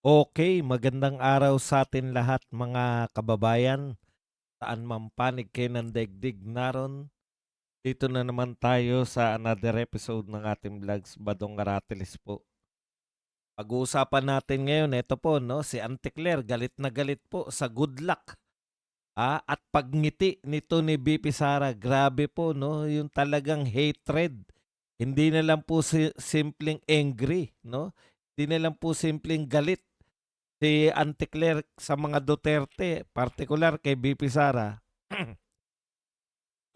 Okay, magandang araw sa atin lahat mga kababayan. Saan man panig kayo ng daigdig naron. Dito na naman tayo sa another episode ng ating vlogs, Badong Aratilis po. Pag-uusapan natin ngayon, ito po, no, si Auntie Claire, galit na galit po sa good luck. At pagngiti nito ni BP Sara, grabe po, no, yung talagang hatred. Hindi na lang po simpleng angry, no? Hindi na lang po simpleng galit si Auntie Claire sa mga Duterte, partikular kay BP Sara,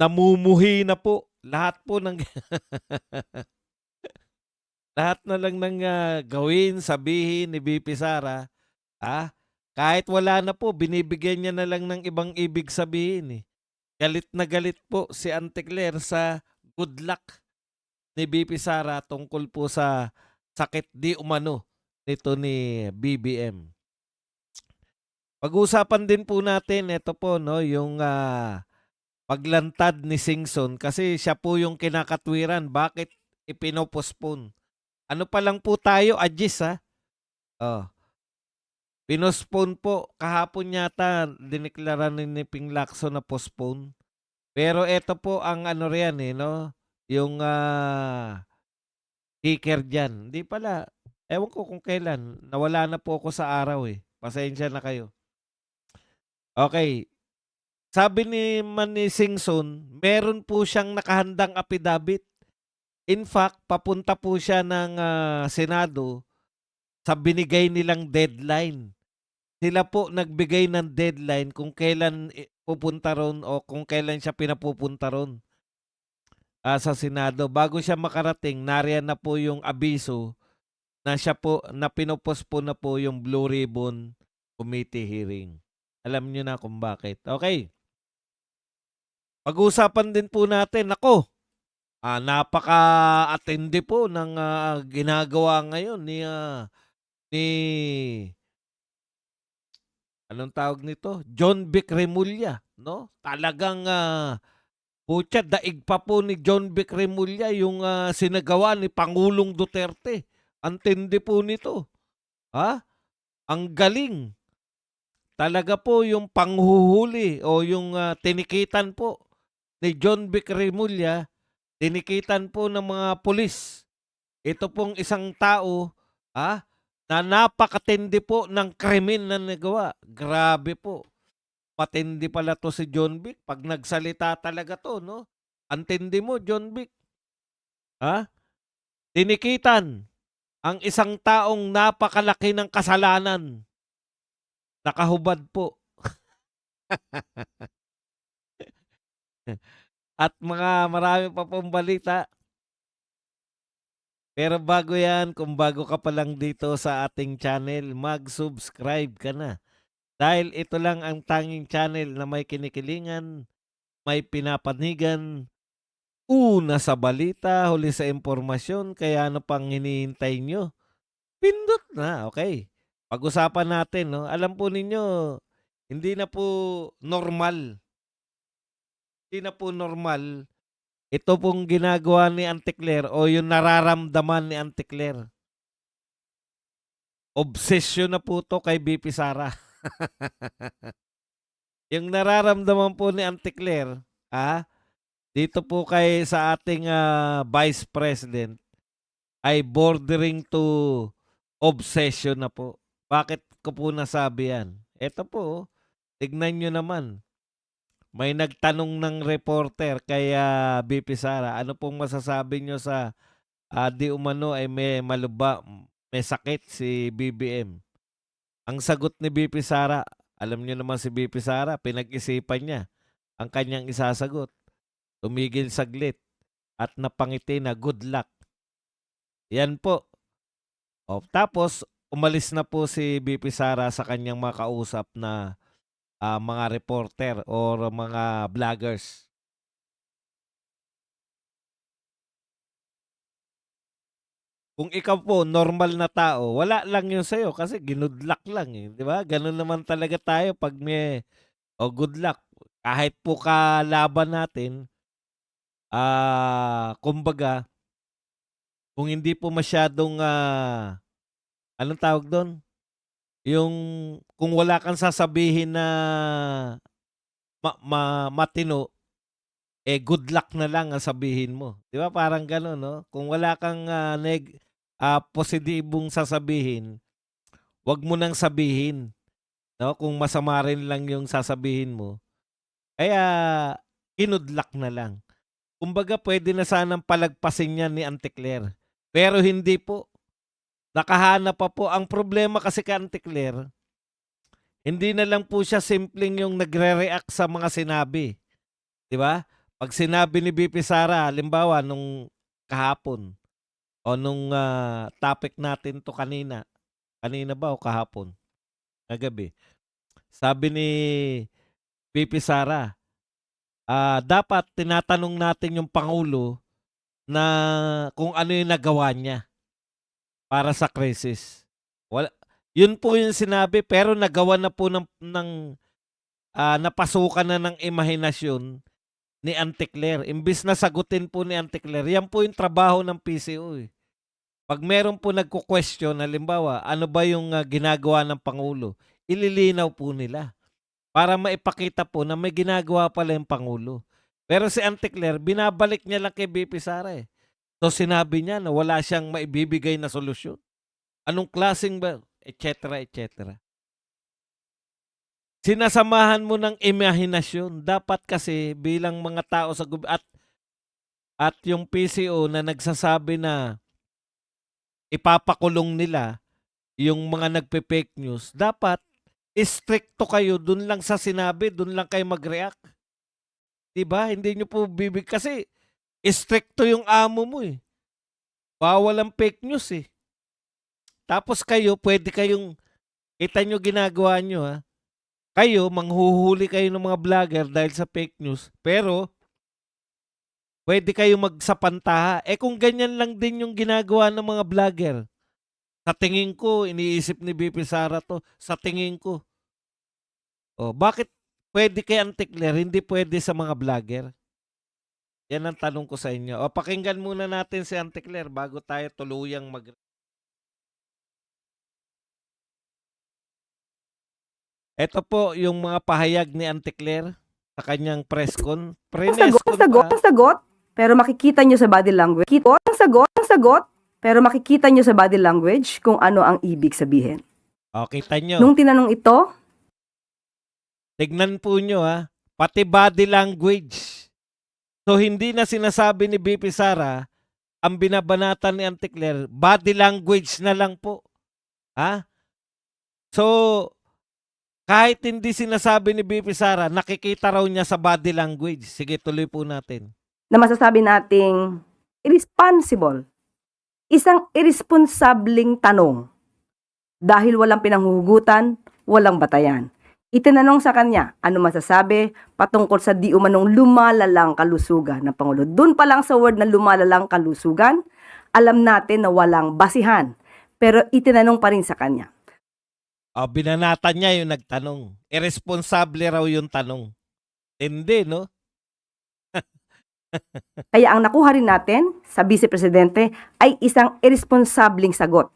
namumuhi na po lahat po ng lahat na lang ng gawin, sabihin ni BP Sara, ah, kahit wala na po binibigyan niya na lang ng ibang ibig sabihin, eh. Galit na galit po si Auntie Claire sa good luck ni BP Sara tungkol po sa sakit di umano nito ni BBM. Pag-uusapan din po natin ito po, no, yung paglantad ni Singson kasi siya po yung kinakatwiran bakit ipino-postpone. Ano pa lang po tayo, Ajis, ha? Oh, pinospone po kahapon yata dineklara ni Ping Lacson na postpone. Pero eto po ang ano riyan, eh, no? Yung kicker diyan. Hindi pala. Ewan ko kung kailan. Nawala na po ako sa araw, eh. Pasensya na kayo. Okay. Sabi ni Singson, meron po siyang nakahandang affidavit. In fact, papunta po siya ng Senado sa binigay nilang deadline. Sila po nagbigay ng deadline kung kailan pupunta ron o kung kailan siya pinapupunta ron sa Senado. Bago siya makarating, nariyan na po yung abiso na siya po na pinopospone na po yung Blue Ribbon Committee hearing. Alam niyo na kung bakit. Okay. Pag-uusapan din po natin, ako, napaka-atindi po ng ginagawa ngayon ni anong tawag nito? John Vic Remulla, no? Talagang putya daig pa po ni John Vic Remulla yung sinagawa ni Pangulong Duterte. Ang tindi po nito. Ha? Ang galing. Talaga po yung panghuhuli o yung tinikitan po ni John Vic Remulla, tinikitan po ng mga pulis. Ito pong isang tao, na napakatindi po ng krimen na nagawa. Grabe po. Matindi pala 'to si John Vic 'pag nagsalita talaga 'to, 'no? Ang tindi mo, John Vic, ha? Tinikitan ang isang taong napakalaki ng kasalanan. Nakahubad po. At marami pa pong balita. Pero bago 'yan, kung bago ka pa lang dito sa ating channel, mag-subscribe ka na. Dahil ito lang ang tanging channel na may kinikilingan, may pinapanigan, una sa balita, huli sa impormasyon, kaya ano pang hinihintay nyo? Pindot na, okay. Pag-usapan natin, no? Alam po ninyo, hindi na po normal, hindi na po normal ito pong ginagawa ni Auntie Claire o yung nararamdaman ni Auntie Claire. Obsession na po 'to kay BP Sara. Yung nararamdaman po ni Auntie Claire, dito po kay sa ating Vice President ay bordering to obsession na po. Bakit ko po nasabi yan? Eto po, tignan nyo naman. May nagtanong ng reporter kay BP Sara, ano pong masasabi nyo sa di umano ay may sakit si BBM? Ang sagot ni BP Sara, alam nyo naman si BP Sara, pinag-isipan niya ang kanyang isasagot. Tumigil saglit at napangiti na good luck. Yan po. O, tapos, umalis na po si BP Sara sa kanyang mga kausap na mga reporter or mga vloggers. Kung ikaw po, normal na tao, wala lang yun sa'yo kasi ginudlak lang eh. Di ba? Ganun naman talaga tayo pag may good luck. Kahit po kalaban natin, kumbaga, kung hindi po masyadong, anong tawag doon? Yung kung wala kang sasabihin na matino, eh, good luck na lang ang sabihin mo. 'Di ba parang gano'n 'no? Kung wala kang, positibong sasabihin, 'wag mo nang sabihin, 'no? Kung masama rin lang yung sasabihin mo, kaya kinudlak na lang. Kumbaga puwede na sanang palagpasin 'yan ni Auntie Claire, pero hindi po. Nakahanap pa po. Ang problema kasi kay Auntie Claire, hindi na lang po siya simpleng yung nagre-react sa mga sinabi, 'di ba? 'Pag sinabi ni VP Sara halimbawa nung kahapon o nung, topic natin 'to kanina, kanina ba o kahapon? Kagabi. Sabi ni VP Sara, dapat tinatanong natin yung pangulo na kung ano yung nagawa niya para sa krisis. Wala, yun po yung sinabi pero nagawan na po napasukan na ng imahinasyon ni Auntie Claire. Imbis na sagutin po ni Auntie Claire, yan po yung trabaho ng PCO, eh. 'Pag meron po nagko-question halimbawa, ano ba yung, ginagawa ng pangulo, ililinaw po nila para maipakita po na may ginagawa pala yung pangulo. Pero si Auntie Claire binabalik niya lang kay VP Sara, eh. So sinabi niya na wala siyang maibibigay na solusyon. Anong klaseng ba et cetera, et cetera. Sinasamahan mo ng imahinasyon. Dapat kasi bilang mga tao sa at yung PCO na nagsasabi na ipapakulong nila yung mga nagpe-fake news, dapat istrikto kayo dun lang sa sinabi, dun lang kayo mag-react. 'Di ba? Hindi niyo po kasi istrikto yung amo mo, eh. Bawal ang fake news, eh. Tapos kayo pwede kayong kita niyo ginagawa niyo, ha. Kayo manghuhuli kayo ng mga vlogger dahil sa fake news, pero pwede kayong magsapantaha. Eh, kung ganyan lang din yung ginagawa ng mga vlogger, sa tingin ko iniisip ni VP Sara 'to, sa tingin ko. Oh, bakit pwede kay Auntie Claire, hindi pwede sa mga vlogger? Yan ang tanong ko sa inyo. O pakinggan muna natin si Auntie Claire bago tayo tuluyang Eto po yung mga pahayag ni Auntie Claire sa kanyang press con. Sagot, Prines-con sagot, pa. sagot, pero makikita nyo sa body language. Sagot, pero makikita nyo sa body language kung ano ang ibig sabihin. O, kita nyo. Nung tinanong ito, Tignan po nyo, ha. Pati body language. So, hindi na sinasabi ni VP Sara ang binabanatan ni Auntie Claire, body language na lang po. Ha? So, kahit hindi sinasabi ni VP Sara, nakikita raw niya sa body language. Sige, tuloy po natin. na masasabi nating irresponsible, isang irresponsableng tanong dahil walang pinanghuhugutan, walang batayan. Itinanong sa kanya, ano masasabi patungkol sa di umanong lumalalang kalusugan ng Pangulo. Doon pa lang sa word na lumalalang kalusugan, alam natin na walang basihan. Pero itinanong pa rin sa kanya. O, binanatan niya yung nagtanong. Irresponsable raw yung tanong. Hindi, no? Kaya ang nakuha rin natin sa Vice Presidente ay isang irresponsableng sagot.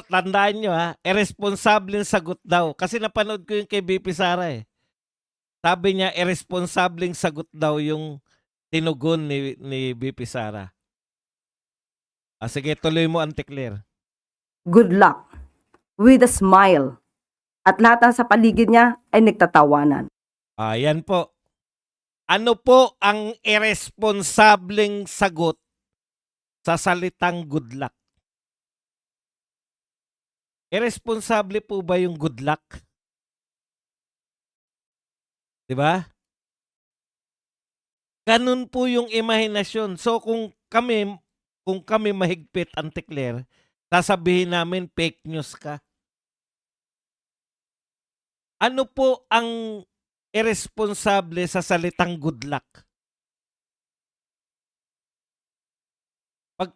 Tandaan nyo, ha, irresponsableng sagot daw. Kasi napanood ko yung kay VP Sara, eh. Sabi niya, irresponsableng sagot daw yung tinugon ni VP Sara. Sige, tuloy mo, Auntie Claire. Good luck. With a smile. At lahat ng sa paligid niya ay nagtatawanan. Yan po. Ano po ang irresponsableng sagot sa salitang good luck? Irresponsable po ba yung good luck? 'Di ba? Ganun po yung imahinasyon. So kung kami mahigpit, Auntie Claire, sasabihin namin fake news ka. Ano po ang irresponsable sa salitang good luck? Pag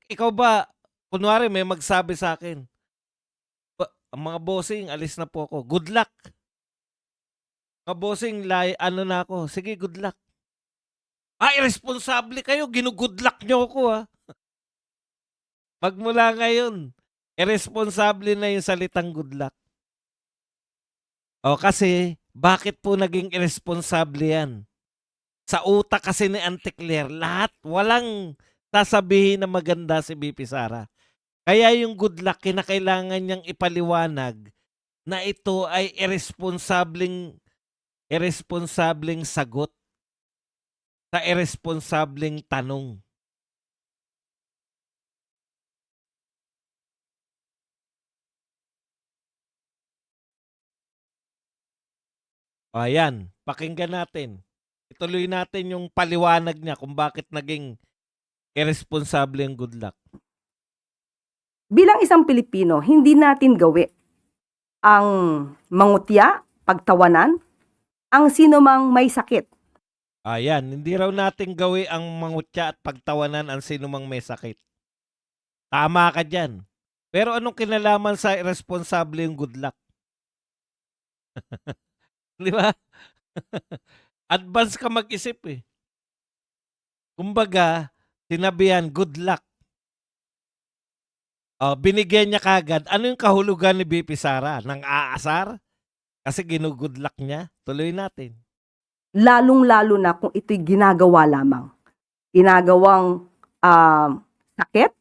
ikaw ba, kunwari may magsabi sa akin, ang mga bossing, alis na po ako. Good luck. Mga bossing, ano na ako. Sige, good luck. Irresponsable kayo. Ginugood luck nyo ako, ha. Magmula ngayon, Irresponsible na yung salitang good luck. O kasi, bakit po naging irresponsible yan? Sa utak kasi ni Auntie Claire, lahat, walang sasabihin na maganda si BP Sara. Kaya yung good luck, kinakailangan niyang ipaliwanag na ito ay irresponsableng sagot sa irresponsableng tanong. O ayan, pakinggan natin. Ituloy natin yung paliwanag niya kung bakit naging irresponsable ang good luck. Bilang isang Pilipino, hindi natin gawi ang mangutya, pagtawanan, ang sino mang may sakit. Ayan, hindi raw natin gawi ang mangutya at pagtawanan ang sino mang may sakit. Tama ka dyan. Pero anong kinalaman sa irresponsable yung good luck? Di ba? Advance ka mag-isip eh. Kumbaga, sinabihan, good luck. Binigyan niya kagad. Ano yung kahulugan ni BP Sara? Nang aasar? Kasi ginugood luck niya. Tuloy natin. Lalong-lalo na kung ito'y ginagawa lamang. Ginagawang sakit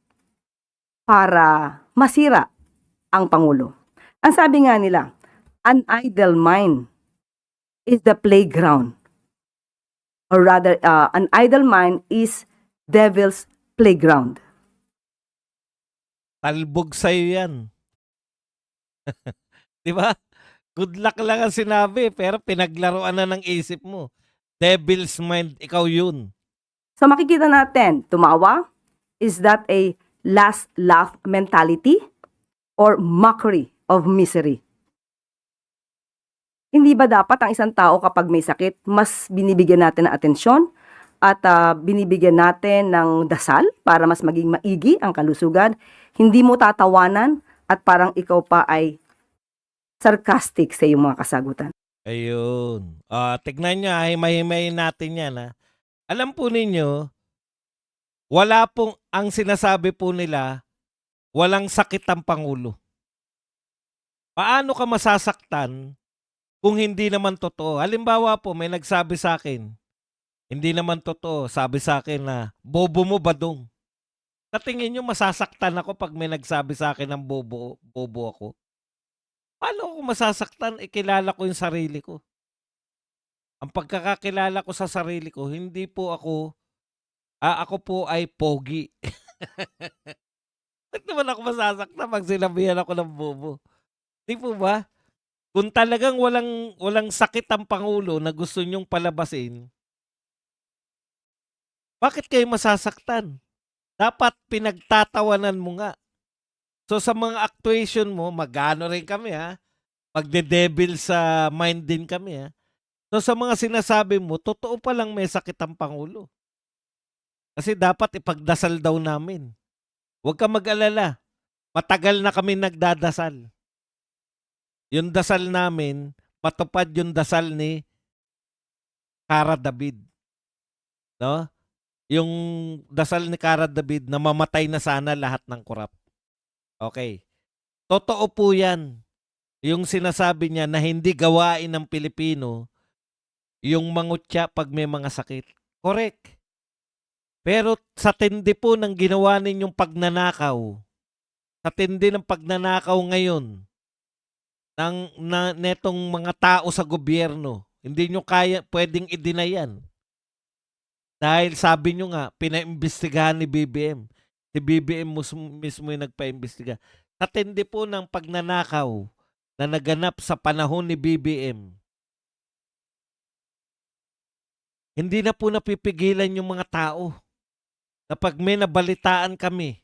para masira ang Pangulo. Ang sabi nga nila, an idle mind is the playground. Or rather, an idle mind is devil's playground. Talbog sa'yo yan. Di ba? Good luck lang ang sinabi, pero pinaglaruan na ng isip mo. Devil's mind, ikaw yun. So makikita natin, tumawa, is that a last laugh mentality or mockery of misery? Hindi ba dapat ang isang tao kapag may sakit, mas binibigyan natin ng atensyon at binibigyan natin ng dasal para mas maging maigi ang kalusugan? Hindi mo tatawanan at parang ikaw pa ay sarcastic sa iyong mga kasagutan. Ayun. Tignan nyo, himay-himayin natin yan. Ha? Alam po ninyo, wala pong, ang sinasabi po nila, walang sakit ang Pangulo. Paano ka masasaktan kung hindi naman totoo? Halimbawa po, may nagsabi sa akin, hindi naman totoo, sabi sa akin na, bobo mo badong. Sa tingin nyo, masasaktan ako pag may nagsabi sa akin ng bobo ako? Paano ako masasaktan? Kilala ko yung sarili ko. Ang pagkakakilala ko sa sarili ko, hindi po ako po ay pogi. Bakit naman ako masasaktan pag sinabihan ako ng bobo? Di po ba? Kung talagang walang sakit ang Pangulo na gusto nyong palabasin, bakit kayo masasaktan? Dapat pinagtatawanan mo nga. So sa mga actuation mo, magano rin kami ha. Magde-devil sa mind din kami ha. So sa mga sinasabi mo, totoo pa lang may sakit ang Pangulo. Kasi dapat ipagdasal daw namin. Huwag ka mag-alala. Matagal na kami nagdadasal. Yung dasal namin, matupad yung dasal ni Cara David. No? Yung dasal ni Cara David na mamatay na sana lahat ng korap. Okay. Totoo po yan. Yung sinasabi niya na hindi gawain ng Pilipino yung mangutya pag may mga sakit. Correct. Pero sa tindi po ng ginawa ninyong pagnanakaw, sa tindi ng pagnanakaw ngayon, netong mga tao sa gobyerno, hindi nyo pwedeng i-deny yan. Dahil sabi nyo nga, pinaimbestigahan ni BBM. Si BBM mismo yung nagpaimbestiga. Sa tindi po ng pagnanakaw na naganap sa panahon ni BBM, hindi na po napipigilan yung mga tao na pag may nabalitaan kami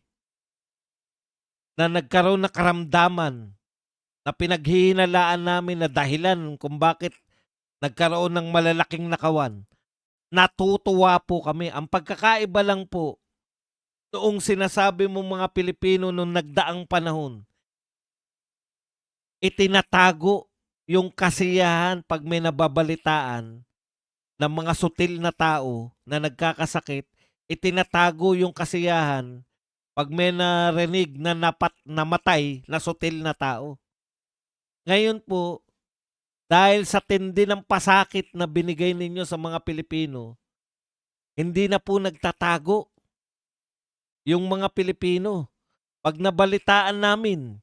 na nagkaroon ng karamdaman na pinaghihinalaan namin na dahilan kung bakit nagkaroon ng malalaking nakawan, natutuwa po kami. Ang pagkakaiba lang po, noong sinasabi mo mga Pilipino nung nagdaang panahon, itinatago yung kasiyahan pag may nababalitaan ng mga sutil na tao na nagkakasakit, itinatago yung kasiyahan Pag may narinig na namatay na sutil na tao. Ngayon po, dahil sa tindi ng pasakit na binigay ninyo sa mga Pilipino, hindi na po nagtatago yung mga Pilipino. Pag nabalitaan namin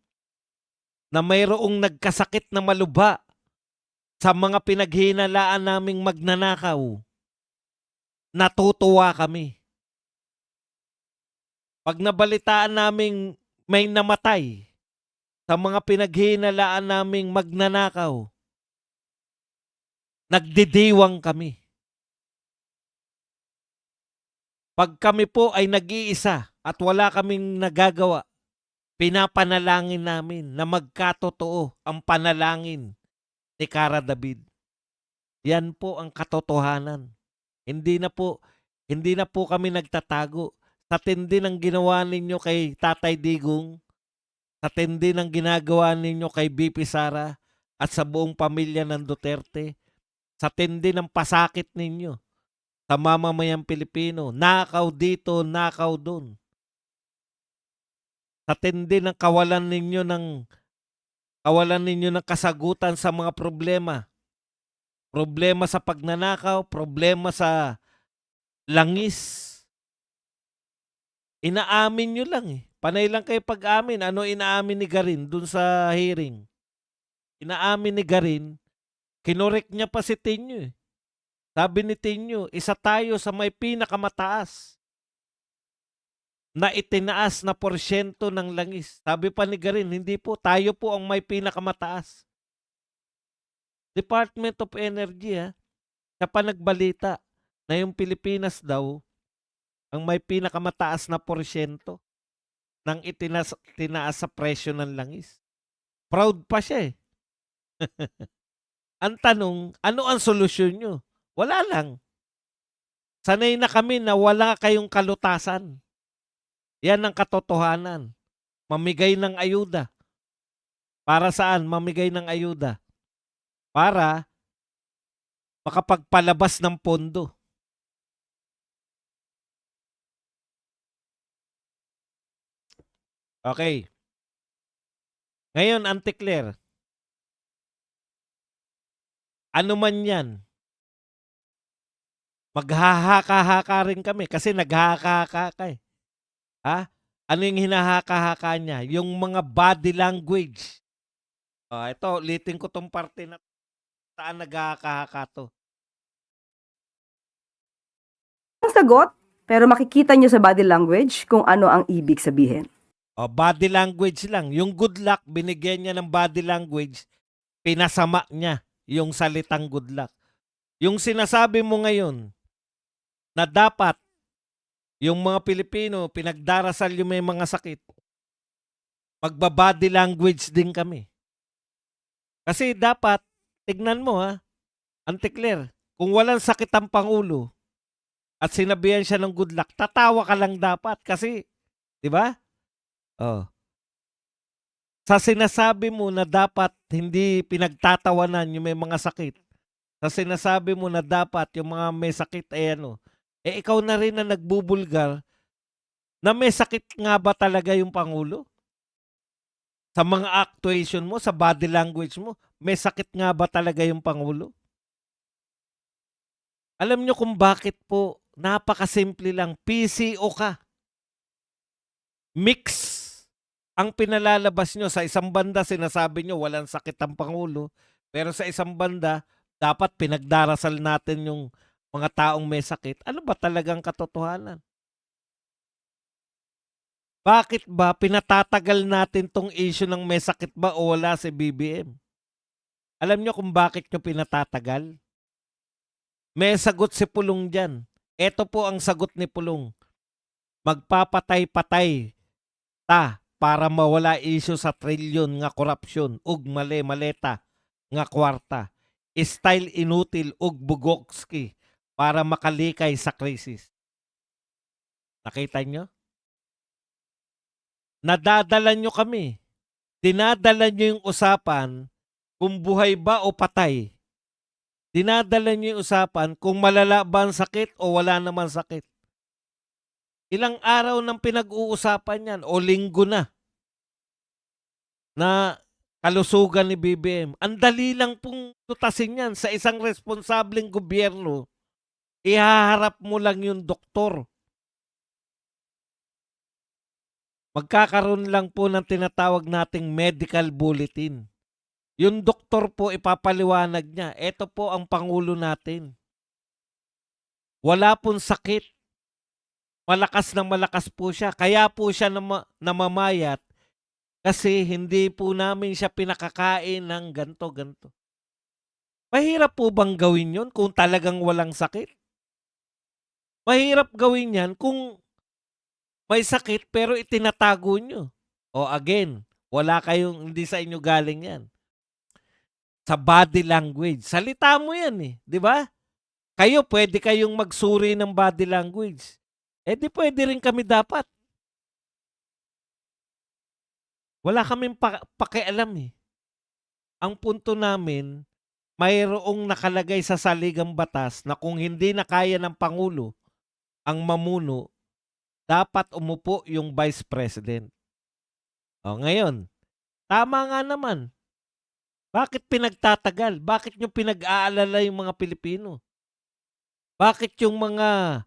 na mayroong nagkasakit na malubha sa mga pinaghinalaan naming magnanakaw, natutuwa kami. Pag nabalitaan naming may namatay sa mga pinaghinalaan naming magnanakaw, nagdidiwang kami. Pag kami po ay nag-iisa at wala kaming nagagawa, pinapanalangin namin na magkatotoo ang panalangin ni Cara David. Yan po ang katotohanan. Hindi na po kami nagtatago. Sa tindi ng ginawa ninyo kay Tatay Digong, sa tindi ng ginagawa ninyo kay BP Sara at sa buong pamilya ng Duterte, sa tindi ng pasakit ninyo sa mamamayang Pilipino, nakaw dito, nakaw doon. Sa tindi ng kawalan ninyo ng kasagutan sa mga problema. Problema sa pagnanakaw, problema sa langis. Inaamin nyo lang eh. Panay lang kayo pag-amin. Ano inaamin ni Garin dun sa hearing? Inaamin ni Garin, kinorek niya pa si Tinyo eh. Sabi ni Tinyo, isa tayo sa may pinakamataas na itinaas na porsyento ng langis. Sabi pa ni Garin, hindi po, tayo po ang may pinakamataas. Department of Energy siya pa nagbalita na yung Pilipinas daw ang may pinakamataas na porsyento ng tinaas sa presyo ng langis. Proud pa siya eh. Ang tanong, ano ang solusyon nyo? Wala lang. Sanay na kami na wala kayong kalutasan. Yan ang katotohanan. Mamigay ng ayuda. Para saan? Mamigay ng ayuda. Para makapagpalabas ng pondo. Okay. Ngayon, Auntie Claire, ano man yan, maghahaka-haka rin kami kasi naghahaka-haka ka eh. Ha? Ano yung hinahaka-haka niya? Yung mga body language. Ito, ulitin ko tong parte na saan naghahaka-haka to. Ang sagot, pero makikita nyo sa body language kung ano ang ibig sabihin. Body language lang. Yung good luck, binigyan niya ng body language, pinasama niya yung salitang good luck. Yung sinasabi mo ngayon na dapat yung mga Pilipino, pinagdarasal yung may mga sakit, magbabody language din kami. Kasi dapat, tignan mo Auntie Claire, kung walang sakit ang Pangulo at sinabihan siya ng good luck, tatawa ka lang dapat kasi, di ba? Sa sinasabi mo na dapat hindi pinagtatawanan yung may mga sakit, sa sinasabi mo na dapat yung mga may sakit ikaw na rin na nagbubulgar na may sakit nga ba talaga yung Pangulo? Sa mga actuation mo, sa body language mo, may sakit nga ba talaga yung Pangulo? Alam nyo kung bakit po, napakasimple lang, PCO ka. Mix ang pinalalabas nyo. Sa isang banda, sinasabi nyo walang sakit ang Pangulo. Pero sa isang banda, dapat pinagdarasal natin yung mga taong may sakit. Ano ba talagang katotohanan? Bakit ba pinatatagal natin tong issue ng may sakit ba o wala si BBM? Alam nyo kung bakit nyo pinatatagal? May sagot si Pulong dyan. Ito po ang sagot ni Pulong. Magpapatay-patay ta para mawala issue sa trilyon nga korupsyon ug mali-maleta nga kwarta. Style inutil ug bugokski para makalikay sa krisis. Nakita nyo? Nadadala nyo kami. Dinadala nyo yung usapan kung buhay ba o patay. Dinadala nyo yung usapan kung malala ba ang sakit o wala naman sakit. Ilang araw nang pinag-uusapan yan o linggo na kalusugan ni BBM. Ang dali lang pong tutasin yan sa isang responsableng gobyerno. Ihaharap mo lang yung doktor. Magkakaroon lang po ng tinatawag nating medical bulletin. Yung doktor po ipapaliwanag niya, eto po ang pangulo natin. Wala pong sakit. Malakas na malakas po siya. Kaya po siya namamayat kasi hindi po namin siya pinakakain ng ganto-ganto. Mahirap po bang gawin yun kung talagang walang sakit? Mahirap gawin yan kung may sakit pero itinatago nyo. O again, wala kayong, hindi sa inyo galing yan. Sa body language. Salita mo yan eh, di ba? Kayo, pwede kayong magsuri ng body language. Eh di pwede rin kami dapat. Wala kaming pakialam eh. Ang punto namin, mayroong nakalagay sa saligang batas na kung hindi na kaya ng Pangulo ang mamuno, dapat umupo yung Vice President. O ngayon, tama nga naman. Bakit pinagtatagal? Bakit nyo pinag-aalala yung mga Pilipino? Bakit yung mga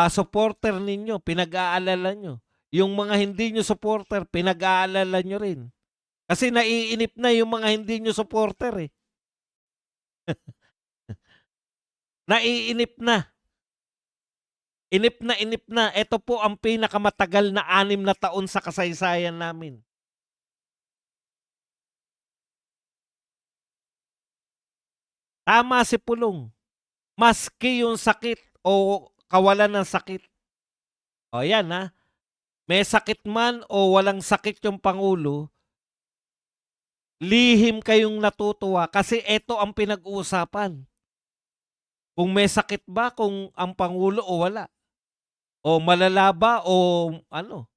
supporter ninyo, pinag-aalala nyo? Yung mga hindi nyo supporter, pinag-aalala nyo rin. Kasi naiinip na yung mga hindi nyo supporter eh. Naiinip na. Inip na inip na. Ito po ang pinakamatagal na 6 na taon sa kasaysayan namin. Tama si Pulong. Maski yung sakit o kawalan ng sakit. O yan ha. May sakit man o walang sakit yung Pangulo, lihim kayong natutuwa kasi ito ang pinag-uusapan. Kung may sakit ba kung ang Pangulo o wala. O malala ba o ano.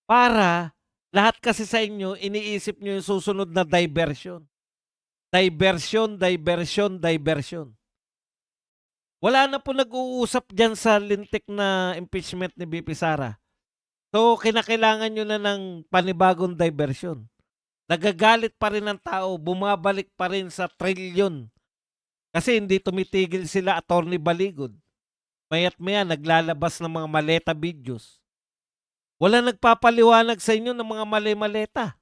Para lahat kasi sa inyo, iniisip nyo yung susunod na diversion. Diversion, diversion, diversion. Wala na po nag-uusap dyan sa lintik na impeachment ni BP Sara. So, kinakailangan nyo na ng panibagong diversion. Nagagalit pa rin ang tao, bumabalik pa rin sa trilyon. Kasi hindi tumitigil sila, Attorney Baligod. Maya't maya, naglalabas ng mga maleta videos. Wala nagpapaliwanag sa inyo ng mga mali-maleta.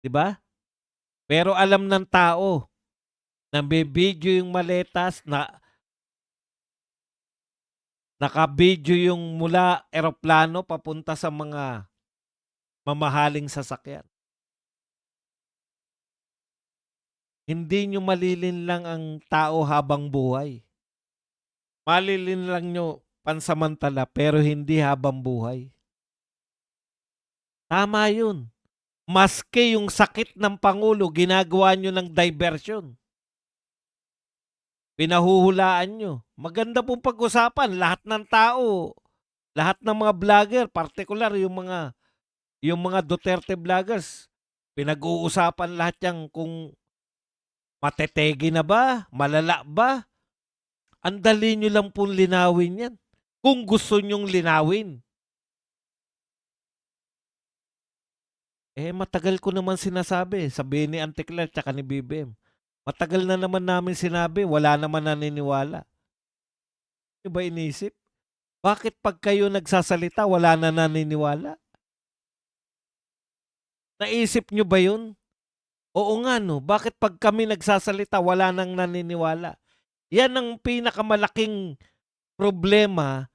Diba? Pero alam ng tao, nabibidyo yung maletas, nakabidyo yung mula eroplano papunta sa mga mamahaling sasakyan. Hindi nyo malilin lang ang tao habang buhay. Malilin lang nyo pansamantala pero hindi habang buhay. Tama yun. Maski yung sakit ng Pangulo, ginagawa nyo ng diversion. Pinahuhulaan nyo. Maganda pong pag-usapan. Lahat ng tao, lahat ng mga vlogger, particular yung mga Duterte vloggers, pinag-uusapan lahat yan kung matetegi na ba, malala ba. Ang dali nyo lang pong linawin yan. Kung gusto nyong linawin. Matagal ko naman sinasabi, sabi ni Antiklar tsaka ni BBM. Matagal na naman namin sinabi, wala naman naniniwala. Ano ba inisip? Bakit pag kayo nagsasalita, wala na naniniwala? Naisip nyo ba yun? Oo nga no, bakit pag kami nagsasalita, wala nang naniniwala? Yan ang pinakamalaking problema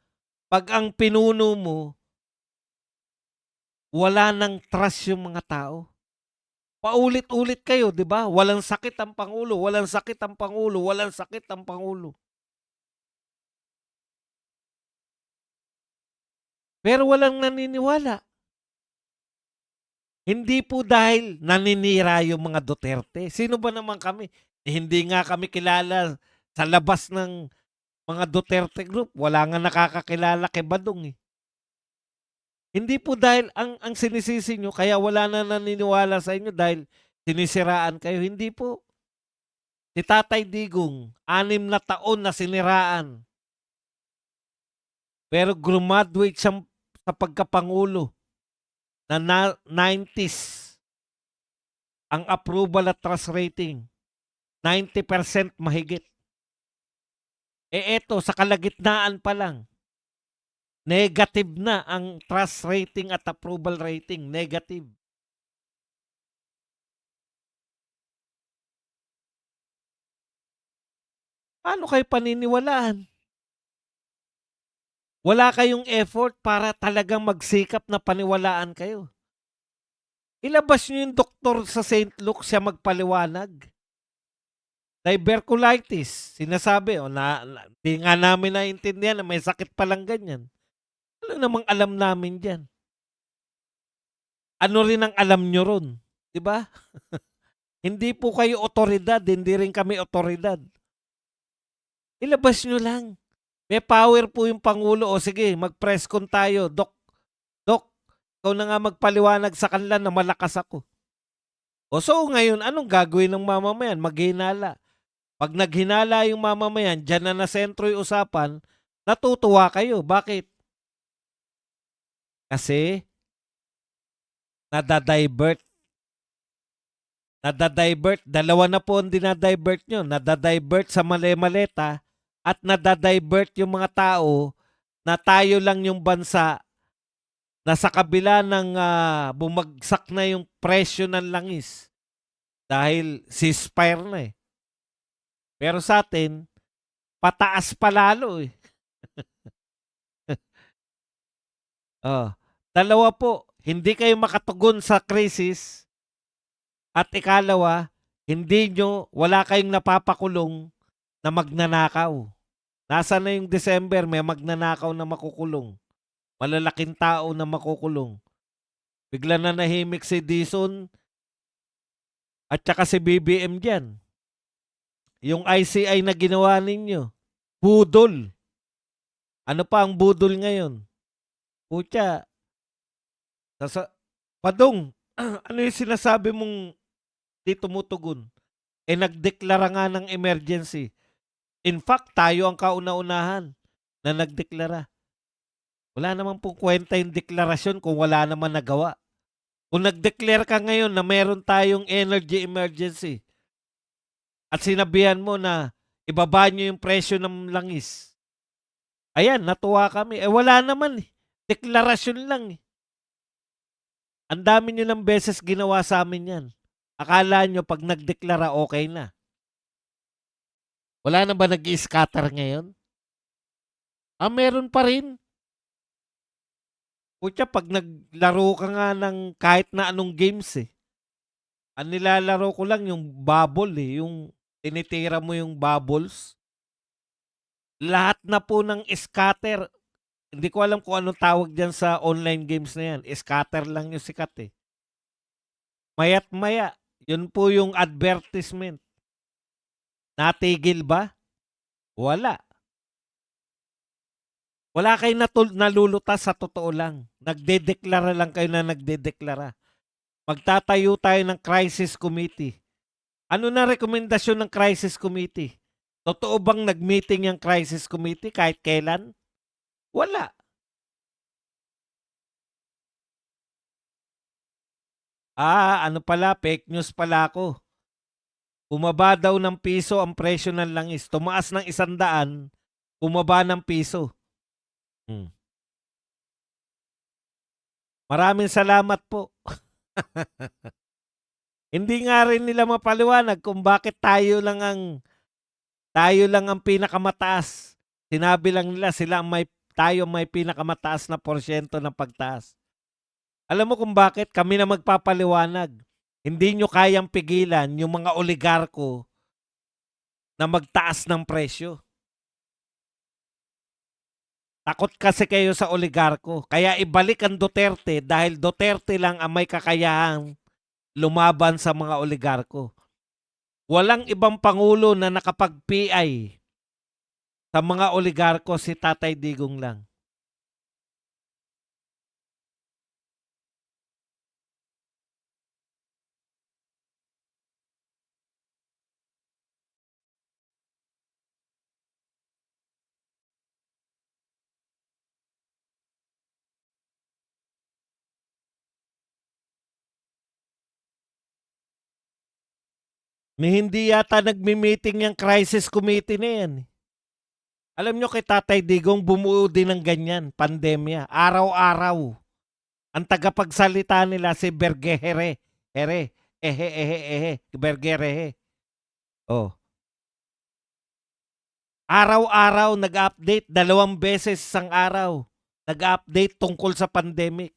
pag ang pinuno mo, wala nang trust yung mga tao. Paulit-ulit kayo, di ba? Walang sakit ang Pangulo, walang sakit ang Pangulo, walang sakit ang Pangulo. Pero walang naniniwala. Hindi po dahil naninira yung mga Duterte. Sino ba naman kami? Hindi nga kami kilala sa labas ng mga Duterte group. Wala nga nakakakilala kay Badong eh. Hindi po dahil ang sinisisi nyo, kaya wala na naniniwala sa inyo dahil sinisiraan kayo. Hindi po. Si Tatay Digong, 6 na taon na siniraan. Pero graduate siya sa pagkapangulo na 90s ang approval at trust rating. 90% mahigit. Eto, sa kalagitnaan pa lang, negative na ang trust rating at approval rating. Negative. Paano kayo paniniwalaan? Wala kayong effort para talagang magsikap na paniwalaan kayo. Ilabas nyo yung doktor sa St. Luke siya magpaliwanag. Diverculitis, sinasabi, di nga namin naintindihan na may sakit palang ganyan. Ano namang alam namin dyan? Ano rin ang alam nyo ron? Di ba? Hindi po kayo otoridad, hindi rin kami otoridad. Ilabas nyo lang. May power po yung Pangulo. O sige, mag-press con tayo. Dok, ikaw na nga magpaliwanag sa kanila na malakas ako. O so ngayon, anong gagawin ng mamamayan? Maghinala. Pag naghinala yung mamamayan, dyan na sentro yung usapan, natutuwa kayo. Bakit? Kasi nadadivert. Dalawa na po ang dinadivert nyo. Nadadivert sa mali-maleta at nadadivert yung mga tao na tayo lang yung bansa na sa kabila ng bumagsak na yung presyo ng langis dahil ceasefire na eh. Pero sa atin, pataas pa lalo eh. Dalawa po, hindi kayo makatugon sa krisis at ikalawa, wala kayong napapakulong na magnanakaw. Nasa na yung December, may magnanakaw na makukulong. Malalaking tao na makukulong. Bigla na nahimik si Dizon at saka si BBM dyan. Yung ICI na ginawa ninyo, budol. Ano pa ang budol ngayon? Pucha, Padong, ano yung sinasabi mong di tumutugon? Nagdeklara nga ng emergency. In fact, tayo ang kauna-unahan na nagdeklara. Wala naman pong kwenta yung deklarasyon kung wala naman nagawa. Kung nag-declare ka ngayon na meron tayong energy emergency at sinabihan mo na ibaba nyo yung presyo ng langis. Ayan, natuwa kami. Wala naman eh. Deklarasyon lang eh. Ang dami nyo ng beses ginawa sa amin yan. Akala nyo pag nagdeklara okay na. Wala na ba nag-i-scatter ngayon? Meron pa rin. Kutya, pag naglaro ka nga ng kahit na anong games eh. Ang nilalaro ko lang yung bubble eh. Yung tinitira mo yung bubbles. Lahat na po ng scatter. Hindi ko alam kung anong tawag dyan sa online games na yan. Scatter lang yung sikat eh. Maya't maya. Yun po yung advertisement. Natigil ba? Wala. Wala kayo nalulutas sa totoo lang. Nagdedeklara lang kayo na nagdedeklara. Magtatayo tayo ng crisis committee. Ano na rekomendasyon ng crisis committee? Totoo bang nag-meeting yung crisis committee kahit kailan? Wala. Ano pala, fake news pala ako. Bumaba daw ng piso ang presyo ng langis. Tumaas ng 100, bumaba ng piso. Maraming salamat po. Hindi nga rin nila mapaliwanag kung bakit tayo lang ang pinakamataas. Sinabi lang nila tayo may pinakamataas na porsyento ng pagtaas. Alam mo kung bakit? Kami na magpapaliwanag. Hindi nyo kayang pigilan yung mga oligarko na magtaas ng presyo. Takot kasi kayo sa oligarko. Kaya ibalik ang Duterte dahil Duterte lang ang may kakayahang lumaban sa mga oligarko. Walang ibang pangulo na nakapag-PI sa mga oligarko, si Tatay Digong lang. Hindi yata nagmi-meeting yung crisis committee na yan. Alam nyo kay Tatay Digong, bumuo din ng ganyan, pandemya. Araw-araw. Ang tagapagsalita nila si Bergehere. Bergerehe. Oh. Araw-araw nag-update, 2 beses isang araw. Nag-update tungkol sa pandemic.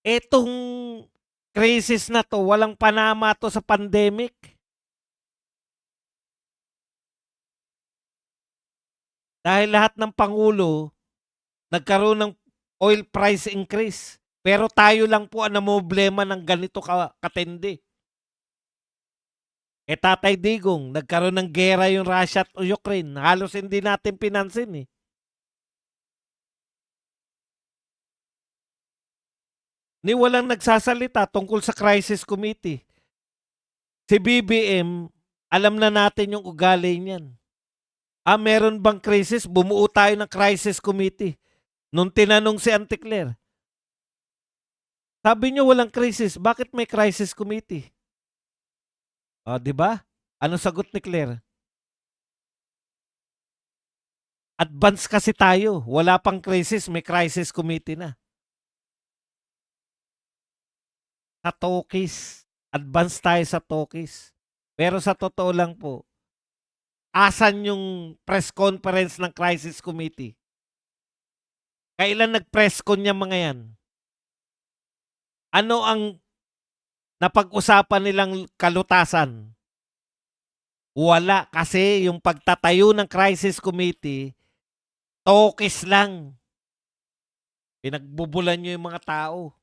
Etong crisis na to, walang panama to sa pandemic. Dahil lahat ng Pangulo, nagkaroon ng oil price increase. Pero tayo lang po ang namomblema ng ganito katindi. Tatay Digong, nagkaroon ng gera yung Russia at Ukraine. Halos hindi natin pinansin eh. Ni walang nagsasalita tungkol sa crisis committee. Si BBM, alam na natin yung ugali niyan. Meron bang crisis? Bumuo tayo ng crisis committee. Nung tinanong si Auntie Claire, sabi niyo walang crisis, bakit may crisis committee? Di ba? Anong sagot ni Claire? Advance kasi tayo. Wala pang crisis, may crisis committee na. Sa talkies. Advance tayo sa talkies. Pero sa totoo lang po, asan yung press conference ng crisis committee? Kailan nag-press con niya mga yan? Ano ang napag-usapan nilang kalutasan? Wala, kasi yung pagtatayo ng crisis committee, talkies lang. Pinagbubulan nyo yung mga tao.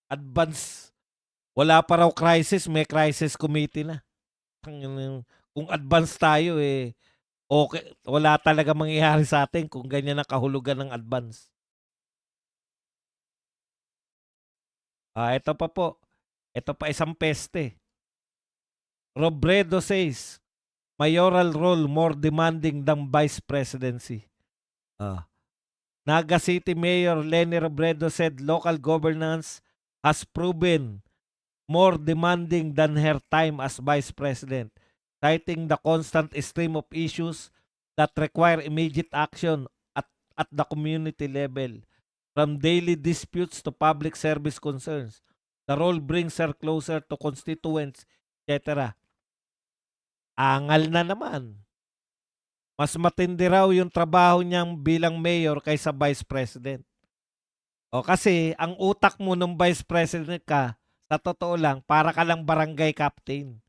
Advance. Wala pa raw crisis, may crisis committee na. Kung advance tayo okay, wala talaga mangyayari sa atin kung ganyan ang kahulugan ng advance. Ito pa po. Ito pa isang peste. Robredo says, mayoral role more demanding than vice presidency. Naga City Mayor Leni Robredo said local governance has proven more demanding than her time as vice president, citing the constant stream of issues that require immediate action at the community level, from daily disputes to public service concerns. The role brings her closer to constituents, etc. Angal na naman. Mas matindi raw yung trabaho niyang bilang mayor kaysa vice president. Kasi ang utak mo nung vice president ka, sa totoo lang, para ka lang barangay captain.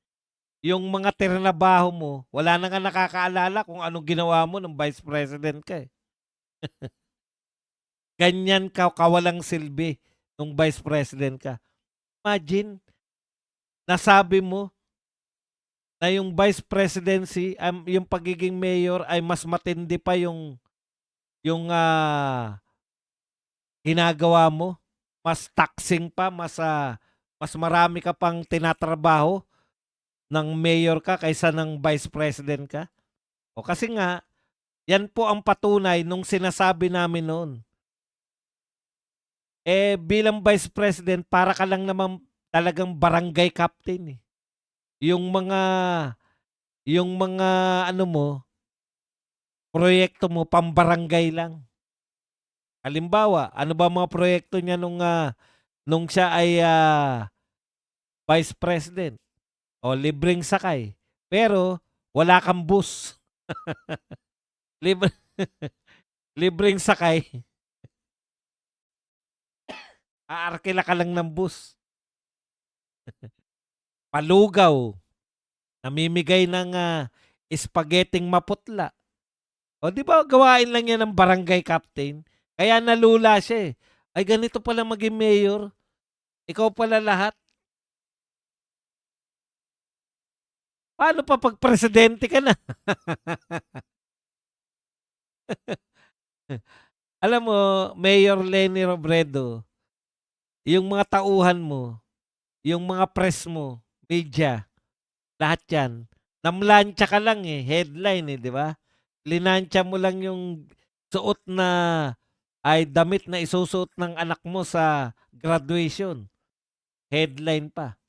Yung mga trinabaho mo, wala na nga nakakaalala kung anong ginawa mo nung vice president ka. Ganyan ka kawalang silbi nung vice president ka. Imagine, nasabi mo na yung vice presidency, yung pagiging mayor ay mas matindi pa yung ginagawa mo. Mas taxing pa, mas marami ka pang tinatrabaho ng mayor ka kaysa ng vice president ka. Kasi nga, yan po ang patunay nung sinasabi namin noon. Bilang vice president, para ka lang naman talagang barangay captain. Yung mga ano mo, proyekto mo, pambarangay lang. Halimbawa, ano ba mga proyekto niya nung siya ay vice president? Libreng sakay. Pero wala kang bus. Libreng sakay. Aarkila ka lang ng bus. Palugaw. Namimigay ng spaghetting maputla. Di ba gawain lang yan ng barangay captain? Kaya nalula siya Ay, ganito pala maging mayor. Ikaw pala lahat. Paano pa pag presidente ka na? Alam mo, Mayor Leni Robredo, yung mga tauhan mo, yung mga press mo, media, lahat yan, namlansya ka lang headline di ba? Linansya mo lang yung suot na ay damit na isusuot ng anak mo sa graduation. Headline pa.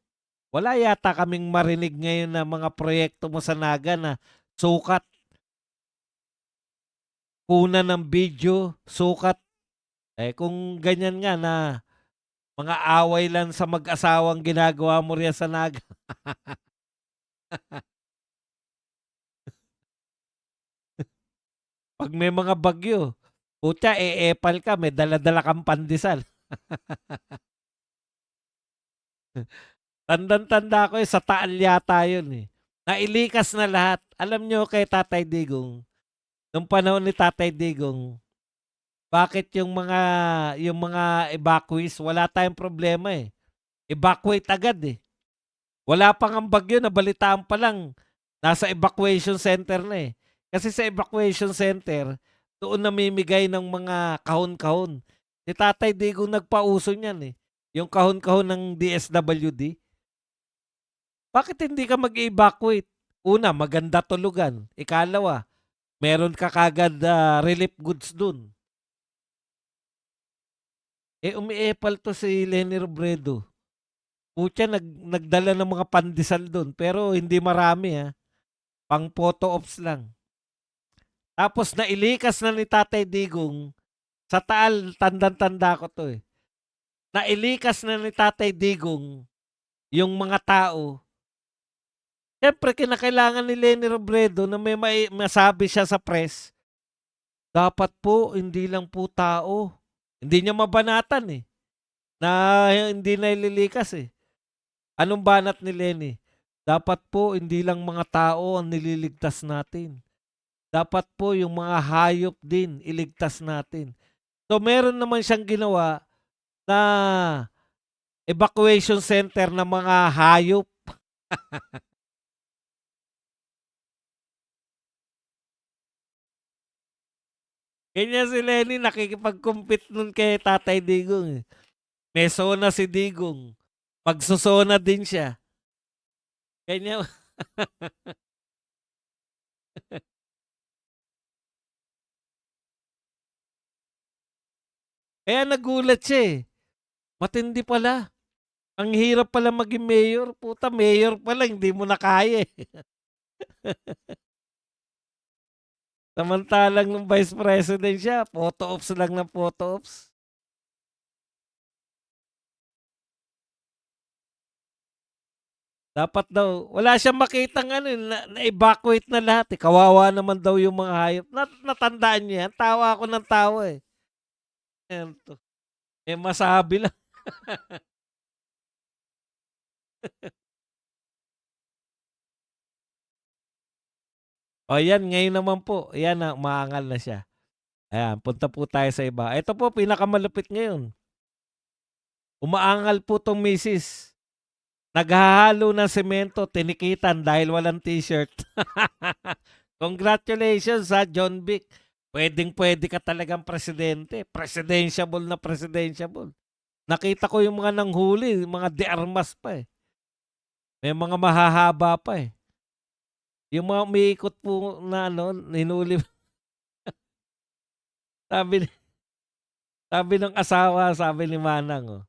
Wala yata kaming marinig ngayon na mga proyekto mo sa Naga na sukat, kuna ng video, sukat. Kung ganyan nga na mga away lang sa mag-asawang ginagawa mo riyan sa Naga. 'Pag may mga bagyo, putya e-epal ka, may dala-dala kang pandesal. Tandang-tanda ko sa Taal yata yun, eh. Nailikas na lahat. Alam niyo kay Tatay Digong, nung panahon ni Tatay Digong, bakit yung mga evacuees wala tayong problema, eh. Evacuate agad, eh. Wala pa ngang bagyo, nabalitaan pa lang, nasa evacuation center na, eh. Kasi sa evacuation center, doon namimigay ng mga kahon-kahon. Si Tatay Digong nagpauso niyan, eh. Yung kahon-kahon ng DSWD. Bakit hindi ka mag-evacuate? Una, maganda tulugan. Ikalawa, meron ka kagad relief goods dun. Umiepal to si Leni Robredo. Putya, nagdala ng mga pandesal dun. Pero hindi marami, ha. Pang photo ops lang. Tapos nailikas na ni Tatay Digong sa Taal, tandang-tanda ko to, eh. Nailikas na ni Tatay Digong yung mga tao. Siyempre kinakailangan ni Leni Robredo na may masabi siya sa press. Dapat po hindi lang po tao. Hindi niya mabanatan, eh, na hindi na ililikas, eh. Anong banat ni Leni? Dapat po hindi lang mga tao ang nililigtas natin. Dapat po yung mga hayop din iligtas natin. So meron naman siyang ginawa na evacuation center ng mga hayop. Ganyan si Lenny nakikipag-compete nun kay Tatay Digong, eh. May sona si Digong, magsusona din siya. Ganyan. Kaya nagulat siya, eh. Matindi pala. Ang hirap pala maging mayor. Puta, mayor pa lang, hindi mo na kaya, eh. Samantalang nung vice president siya, photo ops lang ng photo ops. Dapat daw, wala siyang makitang ano, na-evacuate na lahat, eh. Kawawa naman daw yung mga hayop. Natandaan niyo yan? Tawa ako ng tawa, eh. Ayan to. Masabi lang. O yan, ngayon naman po, ayan na, umaangal na siya. Ayan, punta po tayo sa iba. Ito po, pinakamalupit ngayon. Umaangal po tong misis. Naghahalo ng semento, tinikitan dahil walang t-shirt. Congratulations sa John Vic. Pwedeng-pwede ka talagang presidente. Presidentiable na presidentiable. Nakita ko yung mga nanghuli, mga de armas pa, eh. May mga mahahaba pa, eh. Yung mga umiikot po na ano, hinuli. Sabi, sabi ng asawa, sabi ni Manang, oh.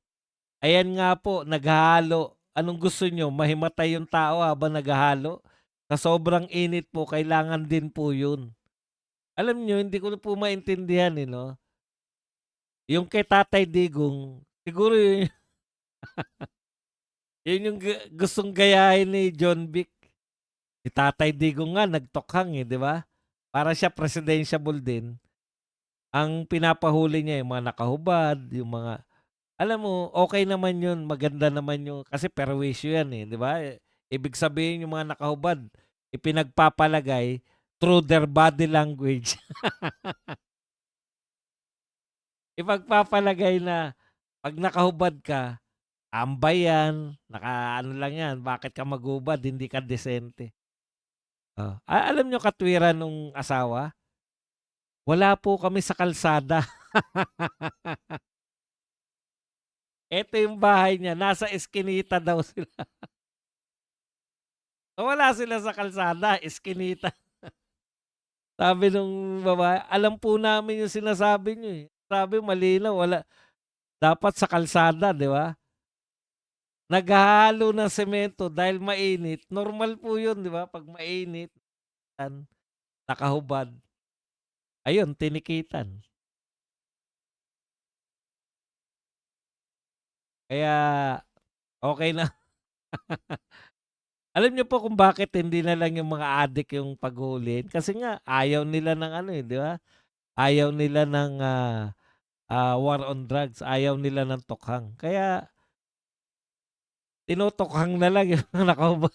Ayan nga po, naghahalo. Anong gusto nyo? Mahimatay yung tao habang naghahalo? Sa sobrang init po, kailangan din po yun. Alam nyo, hindi ko na po maintindihan, eh, no? Yung kay Tatay Digong, siguro yun, yun yung gustong gayahin ni John Vic. Si Tatay Digong nga, nagtokhang, eh, di ba? Para siya presidentiable din. Ang pinapahuli niya, yung mga nakahubad, yung mga, alam mo, okay naman yun, maganda naman yung, kasi perwisyo yan, eh, di ba? Ibig sabihin yung mga nakahubad, ipinagpapalagay through their body language. Ipagpapalagay na pag nakahubad ka, ambay yan, naka ano lang yan, bakit ka maghubad, hindi ka desente. Alam nyo katwiran nung asawa? Wala po kami sa kalsada. Eto yung bahay niya, nasa eskinita daw sila. Wala sila sa kalsada, eskinita. Sabi nung babae, alam po namin yung sinasabi niyo, eh. Sabi malinaw, wala dapat sa kalsada, 'di ba? Naghahalo ng semento dahil mainit, normal po 'yun, 'di ba? 'Pag mainit, nakahubad, ayun tinikitan. Kaya okey na. Alam niyo po kung bakit hindi na lang yung mga adik yung paghuhulihin, kasi nga ayaw nila ng ano, eh, 'di ba? Ayaw nila ng, war on drugs, ayaw nila ng tukhang. Kaya tinutukhang na lang yung nakahubad.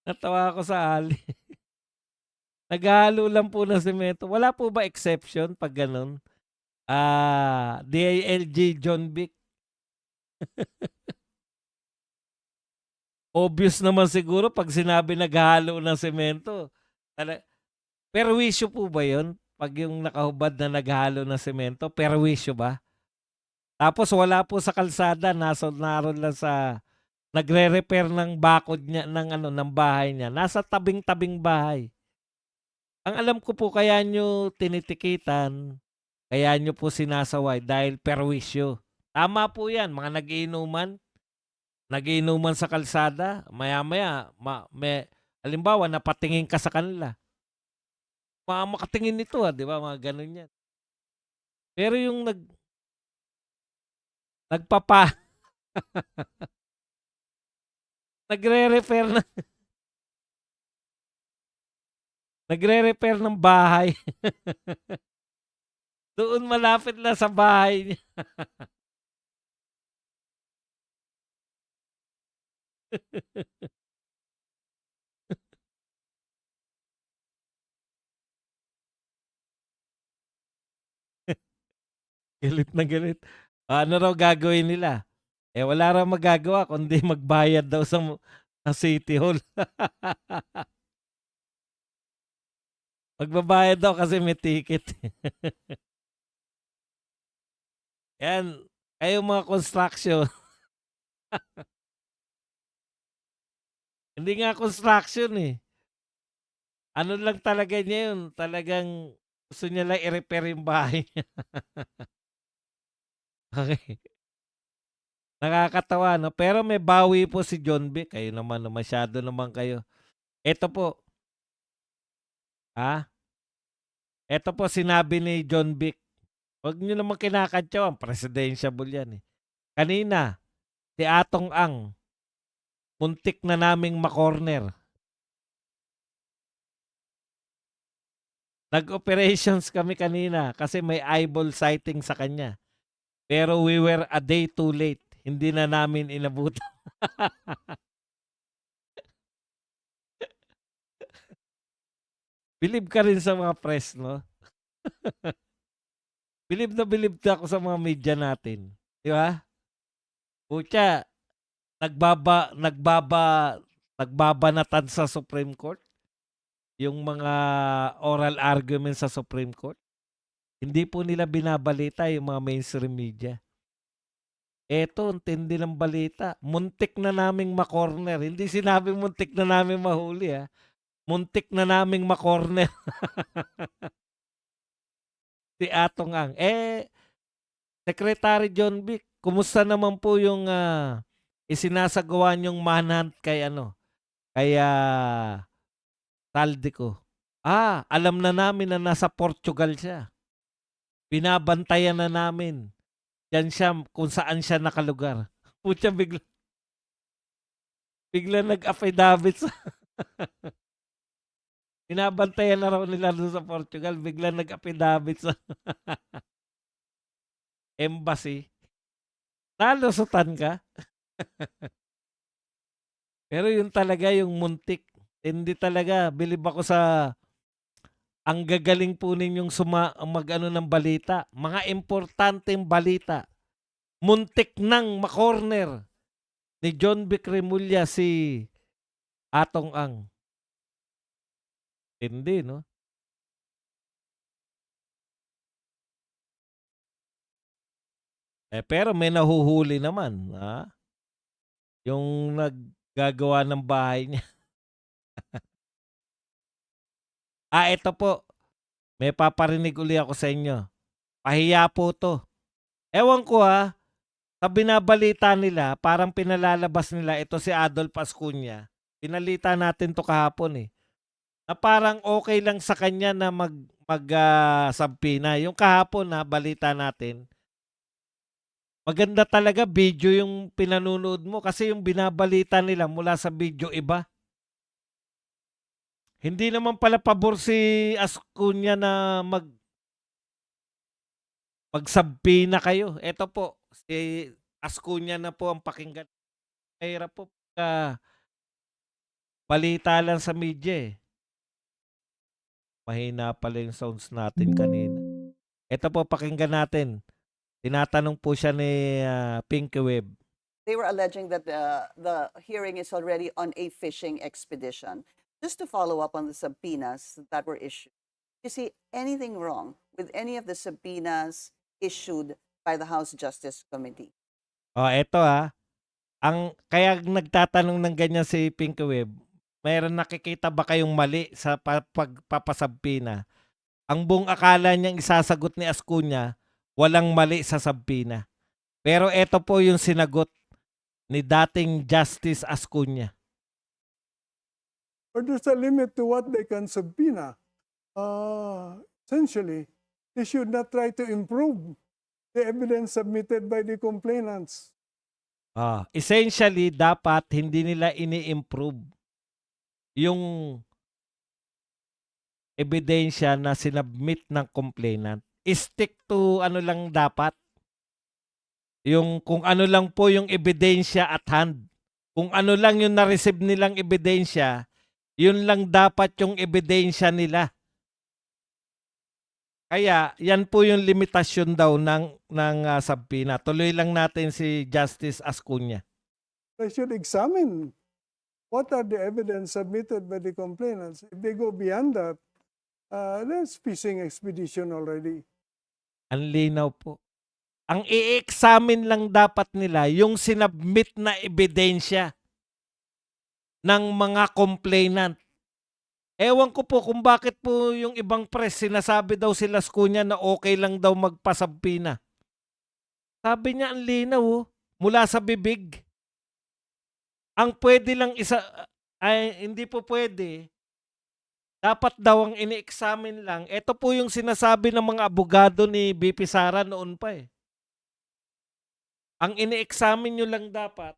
Natawa ako sa ali. Naghahalo lang po ng semento. Wala po ba exception 'pag gano'n? DILG John Vic, obvious naman siguro 'pag sinabi naghahalo ng semento, tala perwisyo po ba 'yun? 'Pag yung nakahubad na naghahalo ng semento, perwisyo ba? Tapos wala po sa kalsada, naroon lang sa nagre-repair ng bakod niya ng ano, ng bahay niya, nasa tabing-tabing bahay. Ang alam ko po kaya niyo tinitikitan, kaya niyo po sinasaway dahil perwisyo. Tama po 'yan, mga nagiinuman sa kalsada, maya-maya halimbawa napatingin ka sa kanila, "Baka makatingin nito, 'di ba, mga gano'n 'yan. Pero yung nagpapa nagre-repair na nagre-repair ng bahay, doon malapit lang sa bahay niya, galit na galit. Ano raw gagawin nila? Eh, wala raw magagawa kundi magbayad daw sa City Hall. Magbabayad daw kasi may ticket. 'Yan, kayong mga construction, hindi nga construction, eh. Ano lang talaga niya 'yun, talagang gusto niya lang i-repair yung bahay niya. Okey, nakakatawa 'no, pero may bawi po si John Vic, kayo naman 'no, masyado naman kayo. Eto po, ah, eto po sinabi ni John Vic, huwag niyo naman kinakantyawan, presidentiable 'yan, eh. Kanina, si Atong Ang, muntik na naming ma-corner. Nag-operations kami kanina kasi may eyeball sighting sa kanya. Pero we were a day too late. Hindi na namin inabutan. Bilib ka rin sa mga press, no? Bilib na ako sa mga media natin. Di ba? Putya, nagbabanatan sa Supreme Court. Yung mga oral arguments sa Supreme Court. Hindi po nila binabalita yung mga mainstream media. Eto, ang tindi ng balita. Muntik na naming ma-corner. Hindi sinabing muntik na naming mahuli, ah. Muntik na naming ma-corner si Atong Ang. Eh, Secretary John Vic, kumusta naman po yung isinasagawa niyong manhunt kay ano, kay Saldico? Alam na namin na nasa Portugal siya. Binabantayan na namin. Diyan siya kung saan siya nakalugar. Putya, bigla nag-affidavit sa binabantayan na raw nila doon sa Portugal, bigla nag-affidavit sa embassy. Nalusutan ka? Pero yun talaga yung muntik. Hindi talaga, bilib ako sa ang gagaling po ninyong mag-ano ng balita. Mga importanteng balita. Muntik nang ma-corner ni John Vic Remulla si Atong Ang. Hindi, no? Pero may nahuhuli naman. Yung gagawa ng bahay niya. Ito po, may paparinig uli ako sa inyo. Pahiya po 'to. Ewan ko, sa binabalita nila, parang pinalalabas nila ito si Adolf Ascuña. Pinalita natin 'to kahapon, na parang okay lang sa kanya na sabpina. Yung kahapon, balita natin, maganda talaga video yung pinanonood mo kasi yung binabalita nila mula sa video iba. Hindi naman pala pabor si Ascuña na magsabpina kayo. Eto po, si Ascuña na po ang pakinggan. Mahirap po pagka balita lang sa media, Mahina pala yung sounds natin kanina. Eto po, pakinggan natin. Tinatanong po siya ni Pinky Web. They were alleging that the hearing is already on a fishing expedition. Just to follow up on the subpoenas that were issued, do you see anything wrong with any of the subpoenas issued by the House Justice Committee? Eto kaya nagtatanong ng ganyan si Pinky Web, mayroon nakikita ba kayong mali sa pagpapasabpina? Ang buong akala niyang isasagot ni Ascuña, walang mali sa sabpina. Pero eto po yung sinagot ni dating Justice Ascuña. Or there's a limit to what they can subpoena. Essentially, they should not try to improve the evidence submitted by the complainants. Essentially, dapat hindi nila ini-improve yung ebidensya na sinabmit ng complainant. Stick to ano lang dapat. Yung kung ano lang po yung ebidensya at hand. Kung ano lang yung na-receive nilang ebidensya, yun lang dapat yung ebidensya nila. Kaya yan po yung limitasyon daw ng subpoena. Tuloy lang natin si Justice Ascuña. They should examine what are the evidence submitted by the complainants. If they go beyond that, that's fishing expedition already. Ang linaw po. Ang i-examine lang dapat nila yung sinabmit na ebidensya ng mga complainant. Ewan ko po kung bakit po yung ibang press sinasabi daw si Ascuña na okay lang daw magpasabpina. Sabi niya ang linaw mula sa bibig. Ang pwede lang hindi po pwede. Dapat daw ang ini-examine lang. Ito po yung sinasabi ng mga abogado ni BP Sara noon pa Ang ini-examine nyo lang dapat,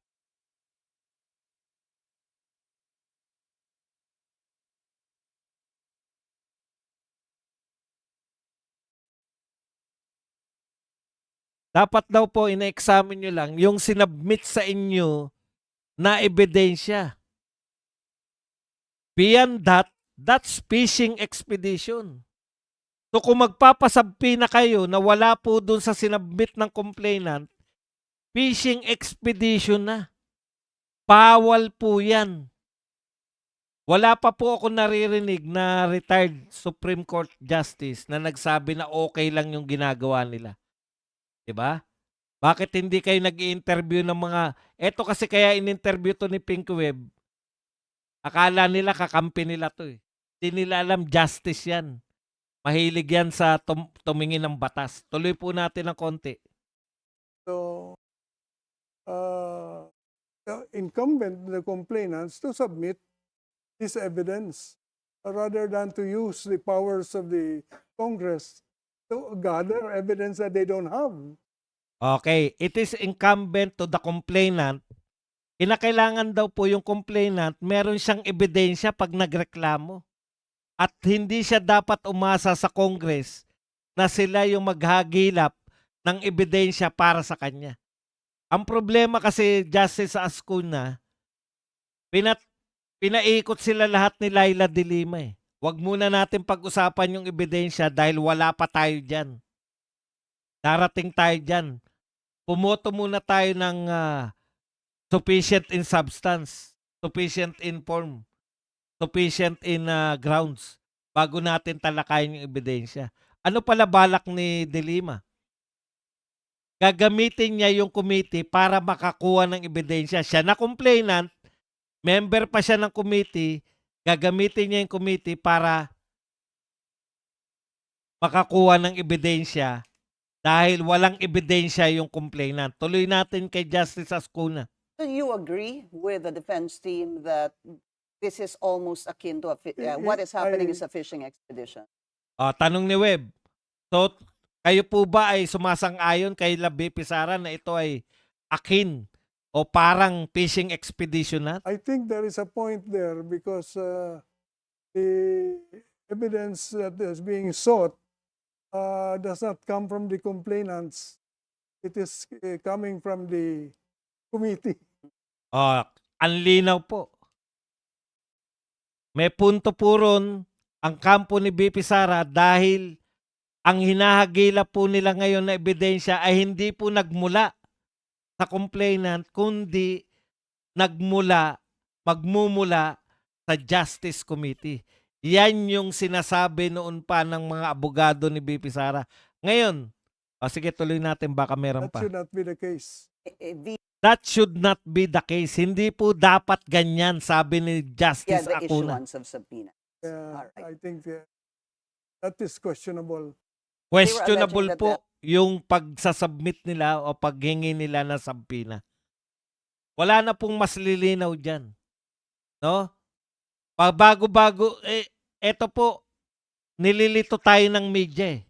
daw po ina-examine nyo lang yung sinabmit sa inyo na ebidensya. Beyond that, that's fishing expedition. So kung magpapasabpina kayo na wala po dun sa sinabmit ng complainant, fishing expedition na. Bawal po yan. Wala pa po ako naririnig na retired Supreme Court Justice na nagsabi na okay lang yung ginagawa nila. Diba? Bakit hindi kayo nag-i-interview ng mga... Eto kasi kaya in-interview to ni Pinky Web. Akala nila kakampi nila to Hindi nila alam justice yan. Mahilig yan sa tumingin ng batas. Tuloy po natin ng konti. So, the incumbent the complainants to submit this evidence rather than to use the powers of the Congress to gather evidence that they don't have. Okay, it is incumbent to the complainant. Kinakailangan daw po yung complainant, meron siyang ebidensya pag nagreklamo. At hindi siya dapat umasa sa Congress na sila yung maghagilap ng ebidensya para sa kanya. Ang problema kasi, Justice Ascuña, pinaikot sila lahat ni Laila de Lima Huwag muna natin pag-usapan yung ebidensya dahil wala pa tayo dyan. Darating tayo dyan. Pumoto muna tayo ng sufficient in substance, sufficient in form, sufficient in grounds bago natin talakayin yung ebidensya. Ano pala balak ni De Lima? Gagamitin niya yung committee para makakuha ng ebidensya. Siya na complainant, member pa siya ng committee, gagamitin niya yung committee para makakuha ng ebidensya dahil walang ebidensya yung complainant. Tuloy natin kay Justice Ascuna. So you agree with the defense team that this is almost akin to what is happening is a fishing expedition? Tanong ni Web. So, kayo po ba ay sumasang-ayon kay Labi Pisara na ito ay akin o parang fishing expedition na? I think there is a point there because the evidence that is being sought does not come from the complainants. It is coming from the committee. Ang linaw po. May punto po ron ang kampo ni BP Sara dahil ang hinahagila po nila ngayon na ebidensya ay hindi po nagmula sa complainant kundi magmumula sa Justice Committee. Yan yung sinasabi noon pa ng mga abogado ni BP Sara. Ngayon, sige tuloy natin baka meron That pa. should not be the case. That should not be the case. Hindi po dapat ganyan, sabi ni Justice The Acuna. issuance of subpoena. Yeah, Alright. I think that is questionable. Questionable alleging that po yung pagsasubmit nila o paghingi nila ng subpoena. Wala na pong mas lilinaw dyan. No? Bago-bago, eto po, nililito tayo ng media eh.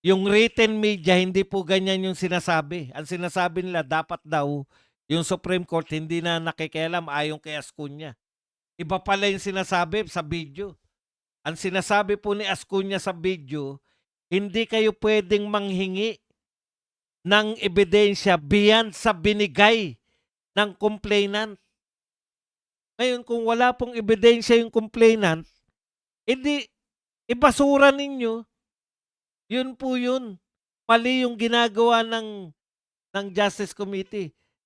Yung written media, hindi po ganyan yung sinasabi. Ang sinasabi nila, dapat daw, yung Supreme Court hindi na nakikialam ayon kay Ascuna. Iba pala yung sinasabi sa video. Ang sinasabi po ni Ascuna sa video, hindi kayo pwedeng manghingi ng ebidensya beyond sa binigay ng complainant. Ngayon, kung wala pong ebidensya yung complainant, edi ibasura ninyo. Yun po yun. Mali yung ginagawa ng Justice Committee.